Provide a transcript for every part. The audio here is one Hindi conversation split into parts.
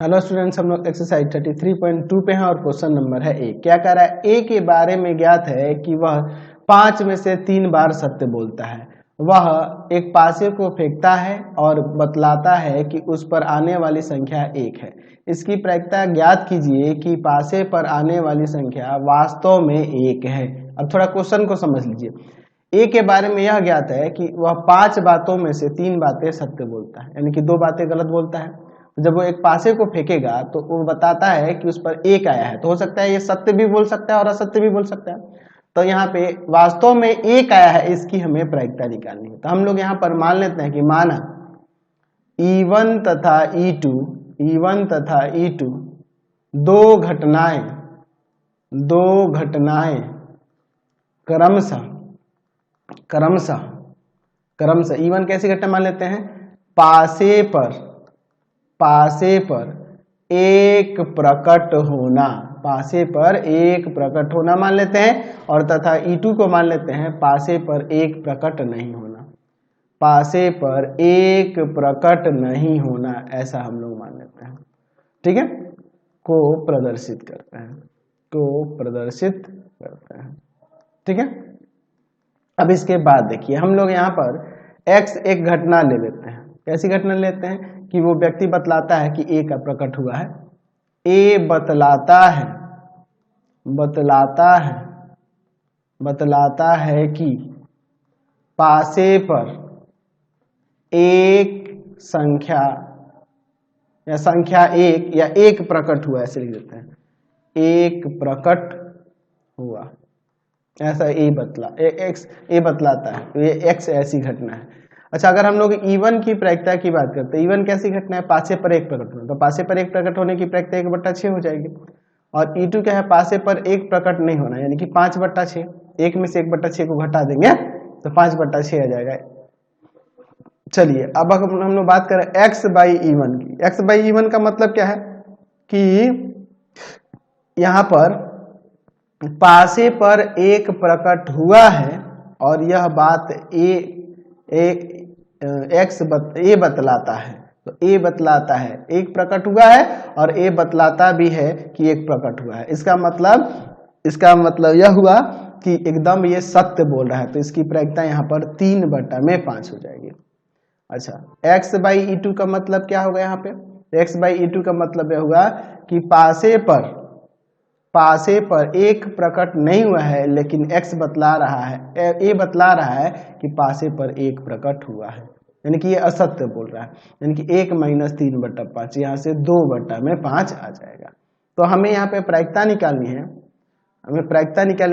हेलो स्टूडेंट्स, हम लोग एक्सरसाइज 33.2 पे हैं और क्वेश्चन नंबर है ए। क्या कह रहा है? ए के बारे में ज्ञात है कि वह 5 में से 3 बार सत्य बोलता है। वह एक पासे को फेंकता है और बतलाता है कि उस पर आने वाली संख्या 1 है। इसकी प्रायिकता ज्ञात कीजिए कि पासे पर आने वाली संख्या वास्तव में 1 है। अब थोड़ा क्वेश्चन को समझ लीजिए। ए के बारे में यह ज्ञात है कि वह 5 बातों में से 3 बातें सत्य बोलता है, यानी कि 2 बातें गलत बोलता है। जब वो एक पासे को फेंकेगा तो वो बताता है कि उस पर 1 आया है, तो हो सकता है ये सत्य भी बोल सकता है और असत्य भी बोल सकता है। तो यहाँ पे वास्तव में 1 आया है, इसकी हमें प्रायिकता निकालनी है। तो हम लोग यहाँ पर मान लेते हैं कि माना E1 तथा E2 दो घटनाएं क्रमशः E1 कैसी घटना मान लेते हैं? पासे पर एक प्रकट होना मान लेते हैं, और तथा E2 को मान लेते हैं पासे पर एक प्रकट नहीं होना, ऐसा हम लोग मान लेते हैं। ठीक है, को प्रदर्शित करते हैं। ठीक है, अब इसके बाद देखिए हम लोग यहाँ पर X एक घटना ले लेते हैं। कैसी घटना लेते हैं कि वो व्यक्ति बतलाता है कि A का प्रकट हुआ है। A बतलाता है कि पासे पर एक संख्या 1 या 1 प्रकट हुआ, ऐसे लिख देते हैं, 1 प्रकट हुआ, ऐसा ए बतलाता है। तो ये X ऐसी घटना है। अच्छा, अगर हम लोग E1 की प्रायिकता की बात करते हैं, E1 कैसी घटना है? पासे पर एक प्रकट होना, तो पासे पर एक प्रकट होने की प्रायिकता 1/6 हो जाएगी। और E2 क्या है? पासे पर एक प्रकट नहीं होना, यानी कि 5/6। 1 में से 1/6 को घटा देंगे तो 5/6 आ जाएगा। चलिए अब हम लोग बात करें X/E1 की। X/E1 का मतलब क्या है कि यहाँ पर पासे पर एक प्रकट हुआ है और यह बात ए बतलाता है। तो ए बतलाता है एक प्रकट हुआ है और ए बतलाता भी है कि एक प्रकट हुआ है। इसका मतलब यह हुआ कि एकदम ये सत्य बोल रहा है। तो इसकी प्रायिकता यहाँ पर 3/5 हो जाएगी। अच्छा, X/E2 का मतलब क्या होगा? यहाँ पे X/E2 का मतलब यह हुआ कि पासे पर एक प्रकट नहीं हुआ है, लेकिन ए बतला रहा है कि पासे पर एक प्रकट हुआ है, यानी कि ये असत्य बोल रहा है। यानी कि 1 - 3/5, यहाँ से 2/5 आ जाएगा। तो हमें यहाँ पे प्रायिकता निकालनी है।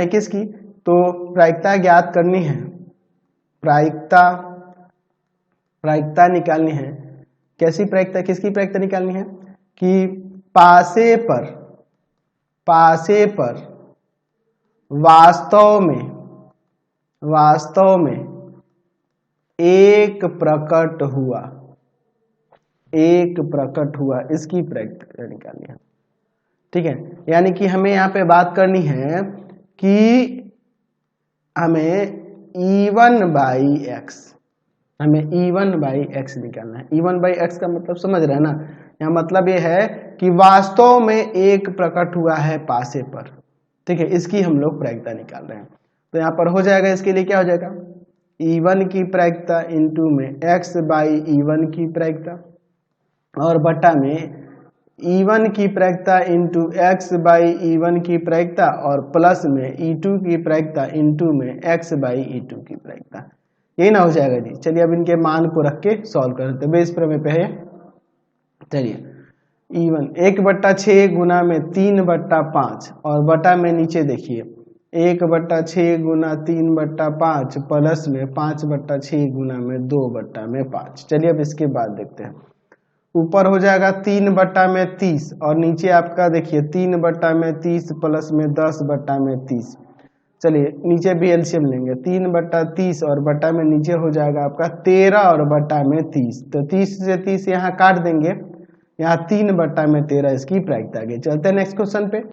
किसकी? तो प्रायिकता ज्ञात करनी है। प्रायिकता निकालनी है। कैसी प्रायिकता? किसकी प्रायिकता निकालनी है कि पासे पर वास्तव में एक प्रकट हुआ, इसकी प्रायिकता निकालनी है। ठीक है, यानी कि हमें यहाँ पे बात करनी है कि हमें E1/X निकालना है। E1/X का मतलब समझ रहे हैं ना? यहाँ मतलब ये है कि वास्तव में एक प्रकट हुआ है पासे पर। ठीक है, इसकी हम लोग प्रायिकता निकाल रहे हैं। तो यहाँ पर हो जाएगा, इसके लिए क्या हो जाएगा? E1 की प्रायिकता इंटू में X/E1 की प्रायिकता, और बटा में E1 की प्रायिकता इंटू X/E1 की प्रायिकता, और प्लस में E2 की प्रायिकता इंटू में X/E2 की प्रायिकता। यही ना हो जाएगा जी। चलिए अब इनके मान को रख के सॉल्व करते हैं। बेस प्रमेय पे है। चलिए E1 1/6 गुना में 3/5, और बटा में नीचे देखिए 1/6 गुना 3/5 प्लस में 5/6 गुना में 2/5। चलिए अब इसके बाद देखते हैं। ऊपर हो जाएगा 3/30, और नीचे आपका देखिए 3/30 प्लस में 10/30। चलिए नीचे भी एलसीएम लेंगे। 3/30 और बटा में नीचे हो जाएगा आपका 13 और बटा में 30। तो 30 से 30 यहाँ काट देंगे, यहाँ 3/13 इसकी प्रायिकता आ गई। चलते हैं नेक्स्ट क्वेश्चन पे।